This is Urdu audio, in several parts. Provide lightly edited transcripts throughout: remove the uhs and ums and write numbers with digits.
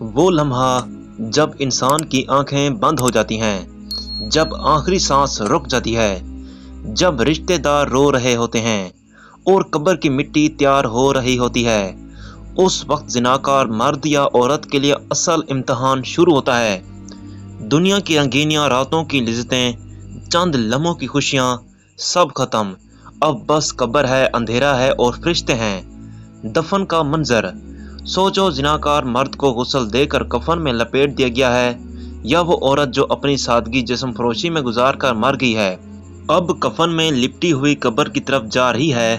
وہ لمحہ جب انسان کی آنکھیں بند ہو جاتی ہیں، جب آخری سانس رک جاتی ہے، جب رشتے دار رو رہے ہوتے ہیں اور قبر کی مٹی تیار ہو رہی ہوتی ہے، اس وقت زناکار مرد یا عورت کے لیے اصل امتحان شروع ہوتا ہے۔ دنیا کی رنگینیاں، راتوں کی لذتیں، چند لمحوں کی خوشیاں، سب ختم۔ اب بس قبر ہے، اندھیرا ہے اور فرشتے ہیں۔ دفن کا منظر سوچو، زناکار مرد کو غسل دے کر کفن میں لپیٹ دیا گیا ہے، یا وہ عورت جو اپنی سادگی جسم فروشی میں گزار کر مر گئی ہے، اب کفن میں لپٹی ہوئی قبر کی طرف جا رہی ہے۔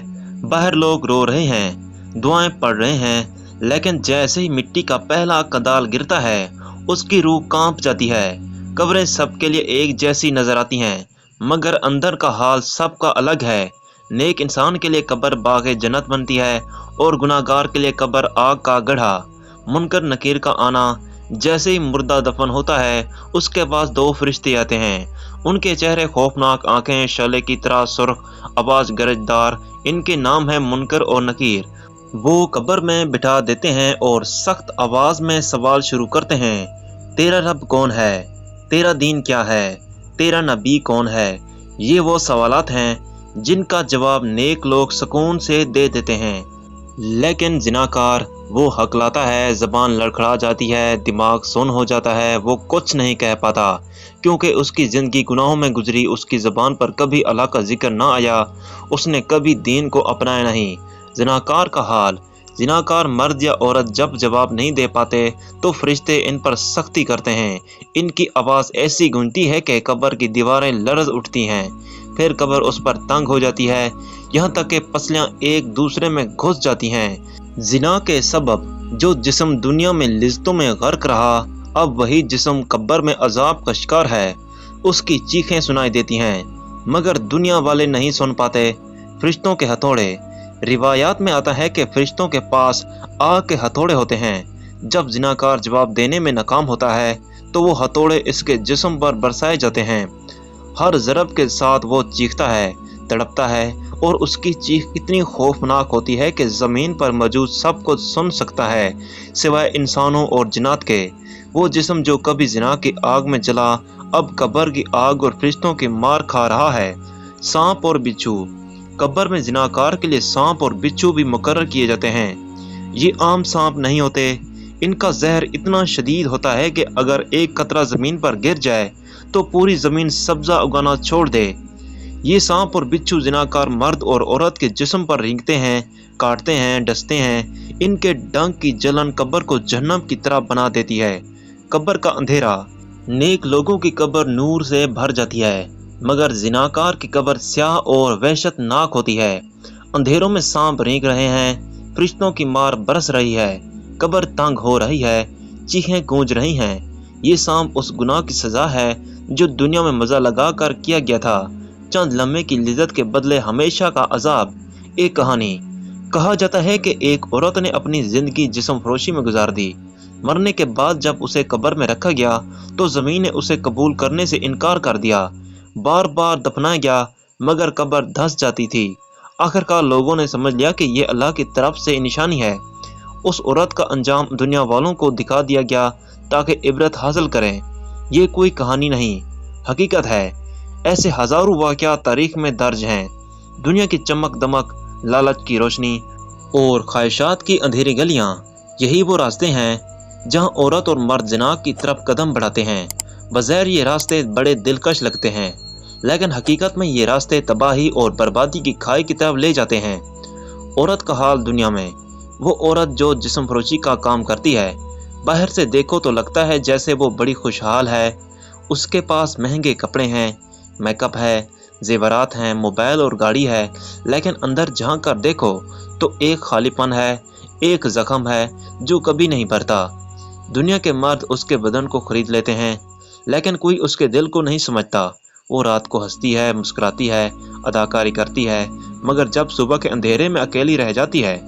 باہر لوگ رو رہے ہیں، دعائیں پڑھ رہے ہیں، لیکن جیسے ہی مٹی کا پہلا کندال گرتا ہے، اس کی روح کانپ جاتی ہے۔ قبریں سب کے لیے ایک جیسی نظر آتی ہیں، مگر اندر کا حال سب کا الگ ہے۔ نیک انسان کے لیے قبر باغ جنت بنتی ہے اور گناہ گار کے لیے قبر آگ کا گڑھا۔ منکر نکیر کا آنا، جیسے ہی مردہ دفن ہوتا ہے، اس کے پاس دو فرشتے آتے ہیں۔ ان کے چہرے خوفناک، آنکھیں شعلے کی طرح سرخ، آواز گرجدار۔ ان کے نام ہیں منکر اور نکیر۔ وہ قبر میں بٹھا دیتے ہیں اور سخت آواز میں سوال شروع کرتے ہیں: تیرا رب کون ہے؟ تیرا دین کیا ہے؟ تیرا نبی کون ہے؟ یہ وہ سوالات ہیں جن کا جواب نیک لوگ سکون سے دے دیتے ہیں، لیکن زناکار وہ ہکلاتا ہے، زبان لڑکھڑا جاتی ہے، دماغ سن ہو جاتا ہے، وہ کچھ نہیں کہہ پاتا، کیونکہ اس کی زندگی گناہوں میں گزری، اس کی زبان پر کبھی اللہ کا ذکر نہ آیا، اس نے کبھی دین کو اپنایا نہیں۔ زناکار کا حال، زناکار مرد یا عورت جب جواب نہیں دے پاتے تو فرشتے ان پر سختی کرتے ہیں۔ ان کی آواز ایسی گونجتی ہے کہ قبر کی دیواریں لرز اٹھتی ہیں، پھر قبر اس پر تنگ ہو جاتی ہے، یہاں تک کہ پسلیاں ایک دوسرے میں گھس جاتی ہیں۔ زنا کے سبب جو جسم دنیا میں لذتوں میں غرق رہا، اب وہی جسم قبر میں عذاب کا شکار ہے۔ اس کی چیخیں سنائی دیتی ہیں، مگر دنیا والے نہیں سن پاتے۔ فرشتوں کے ہتھوڑے، روایات میں آتا ہے کہ فرشتوں کے پاس آگ کے ہتھوڑے ہوتے ہیں۔ جب زناکار جواب دینے میں ناکام ہوتا ہے تو وہ ہتھوڑے اس کے جسم پر برسائے جاتے ہیں۔ ہر ضرب کے ساتھ وہ چیختا ہے، تڑپتا ہے، اور اس کی چیخ اتنی خوفناک ہوتی ہے کہ زمین پر موجود سب کچھ سن سکتا ہے، سوائے انسانوں اور جنات کے۔ وہ جسم جو کبھی زنا کی آگ میں جلا، اب قبر کی آگ اور فرشتوں کی مار کھا رہا ہے۔ سانپ اور بچھو، قبر میں زناکار کے لیے سانپ اور بچھو بھی مقرر کیے جاتے ہیں۔ یہ عام سانپ نہیں ہوتے، ان کا زہر اتنا شدید ہوتا ہے کہ اگر ایک قطرہ زمین پر گر جائے تو پوری زمین سبزہ اگانا چھوڑ دے۔ یہ سانپ اور بچھو زناکار مرد اور عورت کے جسم پر رینگتے ہیں، کاٹتے ہیں، ڈستے ہیں۔ ان کے ڈنک کی جلن قبر کو جہنم کی طرح بنا دیتی ہے۔ قبر کا اندھیرا، نیک لوگوں کی قبر نور سے بھر جاتی ہے، مگر زناکار کی قبر سیاہ اور وحشت ناک ہوتی ہے۔ اندھیروں میں سانپ رینگ رہے ہیں، فرشتوں کی مار برس رہی ہے، قبر تنگ ہو رہی ہے، چیخیں گونج رہی ہیں۔ یہ سانپ اس گناہ کی سزا ہے جو دنیا میں مزہ لگا کر کیا گیا تھا، چند لمحے کی لذت کے بدلے ہمیشہ کا عذاب۔ ایک کہانی، کہا جاتا ہے کہ ایک عورت نے اپنی زندگی جسم فروشی میں گزار دی۔ مرنے کے بعد جب اسے قبر میں رکھا گیا تو زمین نے اسے قبول کرنے سے انکار کر دیا۔ بار بار دفنایا گیا، مگر قبر دھنس جاتی تھی۔ آخرکار لوگوں نے سمجھ لیا کہ یہ اللہ کی طرف سے نشانی ہے۔ اس عورت کا انجام دنیا والوں کو دکھا دیا گیا تاکہ عبرت حاصل کریں۔ یہ کوئی کہانی نہیں، حقیقت ہے۔ ایسے ہزاروں واقعات تاریخ میں درج ہیں۔ دنیا کی چمک دمک، لالچ کی روشنی اور خواہشات کی اندھیری گلیاں، یہی وہ راستے ہیں جہاں عورت اور مرد زنا کی طرف قدم بڑھاتے ہیں۔ بظاہر یہ راستے بڑے دلکش لگتے ہیں، لیکن حقیقت میں یہ راستے تباہی اور بربادی کی کھائی کی طرف لے جاتے ہیں۔ عورت کا حال دنیا میں، وہ عورت جو جسم فروشی کا کام کرتی ہے، باہر سے دیکھو تو لگتا ہے جیسے وہ بڑی خوشحال ہے۔ اس کے پاس مہنگے کپڑے ہیں، میک اپ ہے، زیورات ہیں، موبائل اور گاڑی ہے، لیکن اندر جھانک کر دیکھو تو ایک خالی پن ہے، ایک زخم ہے جو کبھی نہیں بھرتا۔ دنیا کے مرد اس کے بدن کو خرید لیتے ہیں، لیکن کوئی اس کے دل کو نہیں سمجھتا۔ وہ رات کو ہنستی ہے، مسکراتی ہے، اداکاری کرتی ہے، مگر جب صبح کے اندھیرے میں اکیلی رہ جاتی ہے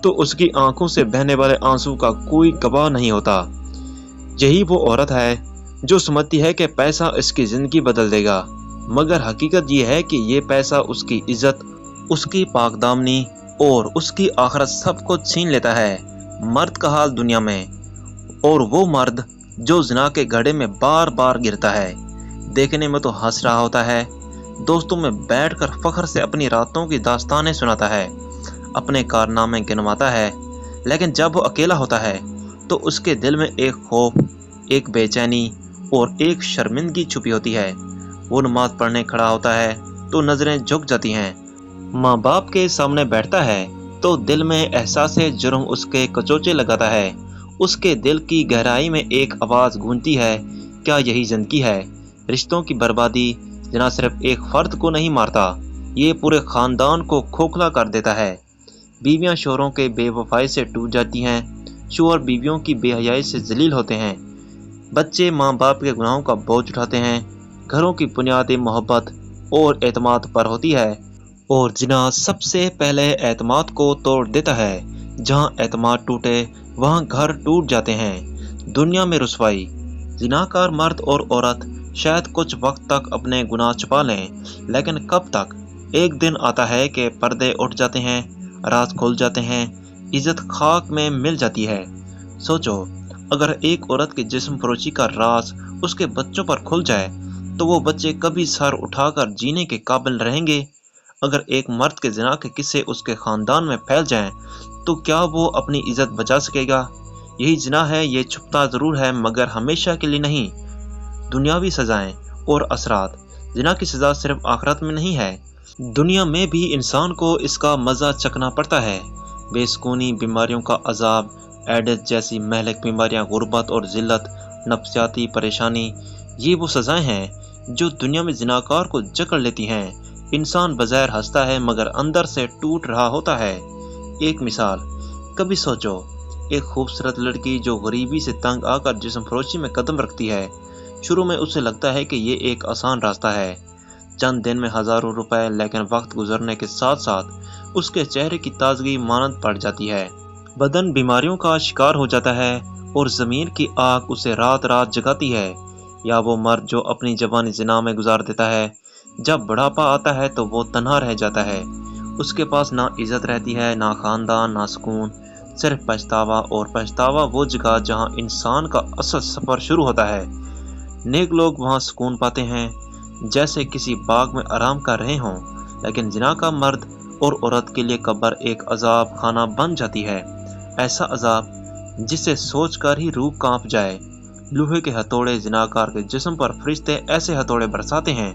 تو اس کی آنکھوں سے بہنے والے آنسو کا کوئی گواہ نہیں ہوتا۔ یہی وہ عورت ہے جو سمجھتی ہے کہ پیسہ اس کی زندگی بدل دے گا، مگر حقیقت یہ ہے کہ یہ پیسہ اس کی عزت، اس کی پاک دامنی اور اس کی آخرت سب کو چھین لیتا ہے۔ مرد کا حال دنیا میں، اور وہ مرد جو زنا کے گڑھے میں بار بار گرتا ہے، دیکھنے میں تو ہنس رہا ہوتا ہے، دوستوں میں بیٹھ کر فخر سے اپنی راتوں کی داستانیں سناتا ہے، اپنے کارنامے گنواتا ہے، لیکن جب وہ اکیلا ہوتا ہے تو اس کے دل میں ایک خوف، ایک بے چینی اور ایک شرمندگی چھپی ہوتی ہے۔ وہ نماز پڑھنے کھڑا ہوتا ہے تو نظریں جھک جاتی ہیں، ماں باپ کے سامنے بیٹھتا ہے تو دل میں احساس جرم اس کے کچوچے لگاتا ہے۔ اس کے دل کی گہرائی میں ایک آواز گونجتی ہے، کیا یہی زندگی ہے؟ رشتوں کی بربادی جنا صرف ایک فرد کو نہیں مارتا، یہ پورے خاندان کو کھوکھلا کر دیتا ہے۔ بیویاں شوہروں کے بے وفائی سے ٹوٹ جاتی ہیں، شوہر بیویوں کی بے حیائی سے ذلیل ہوتے ہیں، بچے ماں باپ کے گناہوں کا بوجھ اٹھاتے ہیں، گھروں کی بنیادیں محبت اور اعتماد پر ہوتی ہے، اور زنا سب سے پہلے اعتماد کو توڑ دیتا ہے۔ جہاں اعتماد ٹوٹے وہاں گھر ٹوٹ جاتے ہیں۔ دنیا میں رسوائی، زناکار مرد اور عورت شاید کچھ وقت تک اپنے گناہ چھپا لیں، لیکن کب تک؟ ایک دن آتا ہے کہ پردے اٹھ جاتے ہیں، راز کھل جاتے ہیں، عزت خاک میں مل جاتی ہے۔ سوچو، اگر ایک عورت کے جسم فروشی کا راز اس کے بچوں پر کھل جائے تو وہ بچے کبھی سر اٹھا کر جینے کے قابل رہیں گے؟ اگر ایک مرد کے زنا کے قصے اس کے خاندان میں پھیل جائیں تو کیا وہ اپنی عزت بچا سکے گا؟ یہی زنا ہے، یہ چھپتا ضرور ہے مگر ہمیشہ کے لیے نہیں۔ دنیاوی سزائیں اور اثرات، زنا کی سزا صرف آخرت میں نہیں ہے، دنیا میں بھی انسان کو اس کا مزہ چکھنا پڑتا ہے۔ بے سکونی، بیماریوں کا عذاب، ایڈز جیسی مہلک بیماریاں، غربت اور ذلت، نفسیاتی پریشانی، یہ وہ سزائیں ہیں جو دنیا میں زناکار کو جکڑ لیتی ہیں۔ انسان بظاہر ہنستا ہے مگر اندر سے ٹوٹ رہا ہوتا ہے۔ ایک مثال، کبھی سوچو، ایک خوبصورت لڑکی جو غریبی سے تنگ آ کر جسم فروشی میں قدم رکھتی ہے۔ شروع میں اسے لگتا ہے کہ یہ ایک آسان راستہ ہے، چند دن میں ہزاروں روپے، لیکن وقت گزرنے کے ساتھ ساتھ اس کے چہرے کی تازگی مانند پڑ جاتی ہے، بدن بیماریوں کا شکار ہو جاتا ہے اور ضمیر کی آگ اسے رات رات جگاتی ہے۔ یا وہ مرد جو اپنی جوانی زنا میں گزار دیتا ہے، جب بڑھاپا آتا ہے تو وہ تنہا رہ جاتا ہے، اس کے پاس نہ عزت رہتی ہے، نہ خاندان، نہ سکون، صرف پچھتاوا، اور پچھتاوا وہ جگہ جہاں انسان کا اصل سفر شروع ہوتا ہے۔ نیک لوگ وہاں سکون پاتے ہیں، جیسے کسی باغ میں آرام کر رہے ہوں، لیکن زنا کا مرد اور عورت کے لیے قبر ایک عذاب خانہ بن جاتی ہے، ایسا عذاب جسے سوچ کر ہی روح کانپ جائے۔ لوہے کے ہتھوڑے، زناکار کے جسم پر فرشتے ایسے ہتھوڑے برساتے ہیں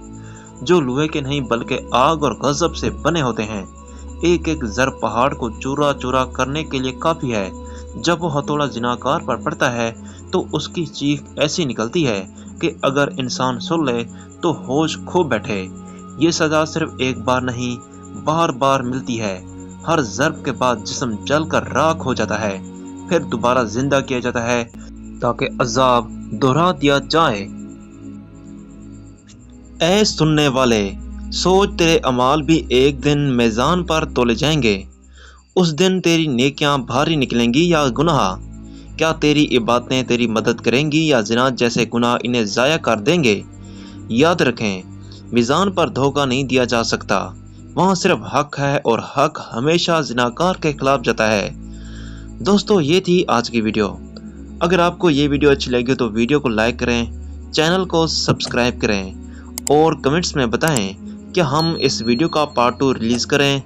جو لوہے کے نہیں بلکہ آگ اور غضب سے بنے ہوتے ہیں۔ ایک ایک ضرب پہاڑ کو چورا چورا کرنے کے لیے کافی ہے۔ جب وہ ہتھوڑا زناکار پر پڑتا ہے تو اس کی چیخ ایسی نکلتی ہے کہ اگر انسان سن لے تو ہوش کھو بیٹھے۔ یہ سزا صرف ایک بار نہیں، بار بار ملتی ہے۔ ہر ضرب کے بعد جسم جل کر راکھ ہو جاتا ہے، پھر دوبارہ زندہ کیا جاتا ہے تاکہ عذاب دہرا دیا جائے۔ اے سننے والے، سوچ، تیرے اعمال بھی ایک دن میزان پر تولے جائیں گے۔ اس دن تیری نیکیاں بھاری نکلیں گی یا گناہ؟ کیا تیری عبادتیں تیری مدد کریں گی یا زنا جیسے گناہ انہیں ضائع کر دیں گے؟ یاد رکھیں، میزان پر دھوکہ نہیں دیا جا سکتا، وہاں صرف حق ہے اور حق ہمیشہ زناکار کے خلاف جاتا ہے۔ دوستو، یہ تھی آج کی ویڈیو۔ اگر آپ کو یہ ویڈیو اچھی لگی تو ویڈیو کو لائک کریں، چینل کو سبسکرائب کریں اور کمنٹس میں بتائیں کہ ہم اس ویڈیو کا پارٹ 2 ریلیز کریں